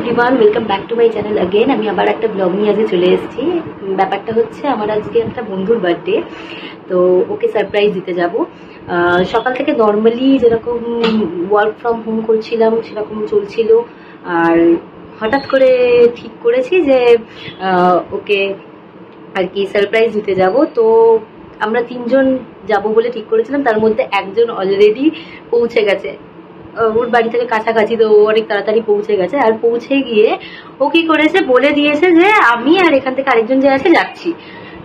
Everyone, welcome back to my channel again. আমি আবার একটা ব্লগ নিয়ে আজকে চলে এসেছি। ব্যাপারটা হচ্ছে আমার আজকে একটা বন্ধুর বার্থডে, তো ওকে সারপ্রাইজ দিতে যাব। সকাল থেকে নর্মালি যেরকম ওয়ার্ক ফ্রম হোম করছিলাম সেরকম চলছিল, আর হঠাৎ করে ঠিক করেছি যে ওকে আর কি সারপ্রাইজ দিতে যাব। তো আমরা তিনজন যাব বলে ঠিক করেছিলাম, তার মধ্যে একজন অলরেডি পৌঁছে গেছে ওর বাড়ি থেকে কাছাকাছি, তো অনেক তাড়াতাড়ি পৌঁছে গেছে। আর পৌঁছে গিয়ে ও কি করেছে, বলে দিয়েছে যে আমি আর এখান থেকে আরেকজন যে আছে যাচ্ছি।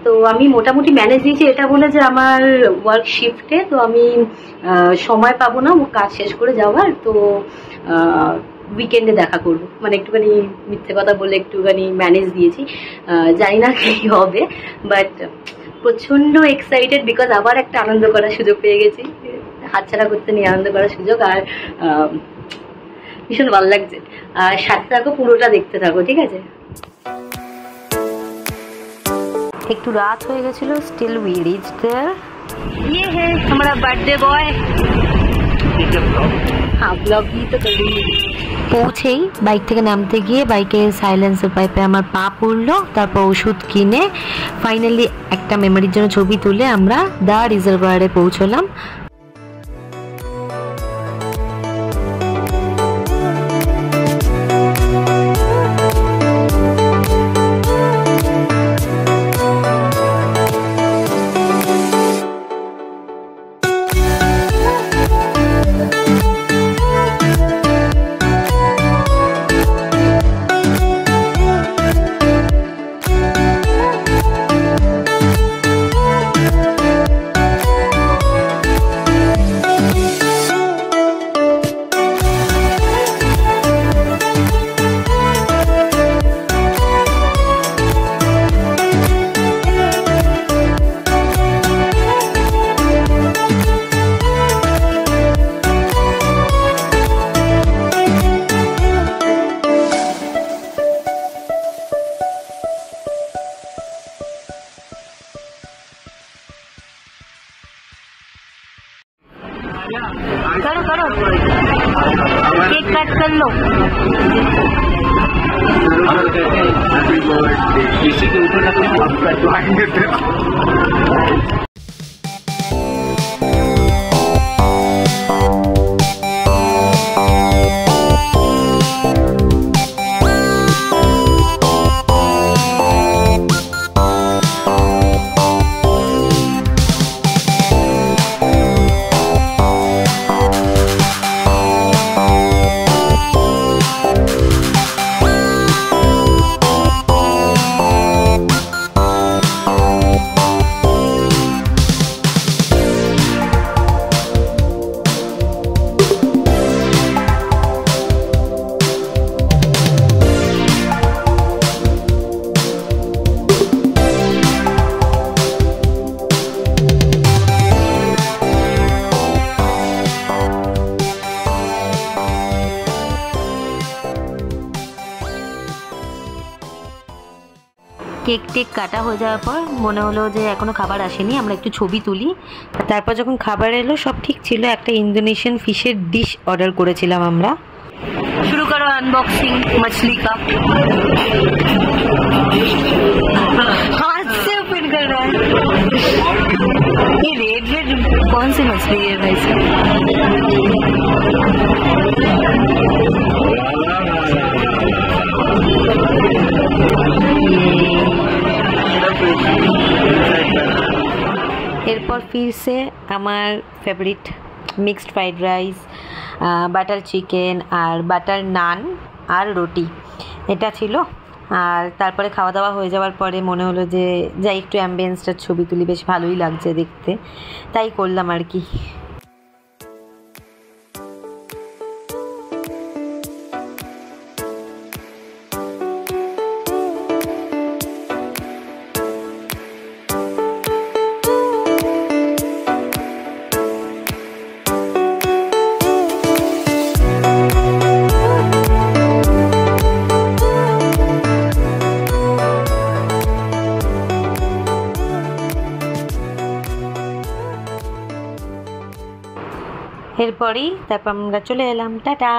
তো আমি মোটামুটি ম্যানেজ দিয়েছি এটা বলে যে আমার ওয়ার্ক শিফটে, তো আমি সময় পাবো না ও কাজ শেষ করে যাওয়ার, তো উইকেন্ডে দেখা করবো, মানে একটুখানি মিথ্যে কথা বলে একটুখানি ম্যানেজ দিয়েছি। জানি না কি হবে, বাট প্রচন্ড এক্সাইটেড বিকজ আবার একটা আনন্দ করার সুযোগ পেয়ে গেছি, হাতছাড়া করতে নিয়ে আনন্দ করার সুযোগ। আর ভীষণ ভালো লাগছে। আর সাথে থাকো, পুরোটা দেখতে থাকো, ঠিক আছে? একটু রাত হয়ে গেছিল, স্টিল উই রিচ देयर। ये है हमारा बर्थडे बॉय। हाँ, ब्लॉग ही तो कर रही है। পৌঁছেই বাইক থেকে নামতে গিয়ে বাইকের সাইলেন্সার পাইপে আমার পা পড়লো, তারপর ওষুধ কিনে ফাইনালি একটা মেমোরির জন্য ছবি তুলে আমরা দ্য রিজার্ভারে পৌঁছলাম। करो करो, केक कट कर लो। Happy birthday. इसी के ऊपर কেক টেক কাটা হয়ে যাওয়ার পর মনে হলো যে এখনো খাবার আসেনি, আমরা একটু ছবি তুলি। তারপর যখন খাবার এলো সব ঠিক ছিল, একটা ইন্দোনেশিয়ান ফিশের ডিশ অর্ডার করেছিলাম আমরা। শুরু করো আনবক্সিং मछली का। हाथ से ओपन कर रहा है। ये रेड रेड कौन सी मछली है भाई साहब? এরপর ফিরছে আমার favourite mixed fried rice, butter chicken আর বাটার নান আর রুটি, এটা ছিল। আর তারপরে খাওয়া দাওয়া হয়ে যাওয়ার পরে মনে হলো যে যাই একটু অ্যাম্বিয়েন্সটার ছবি তুলি, বেশ ভালোই লাগছে দেখতে, তাই করলাম আর কি। এরপরই তারপর আমরা চলে এলাম, টাটা।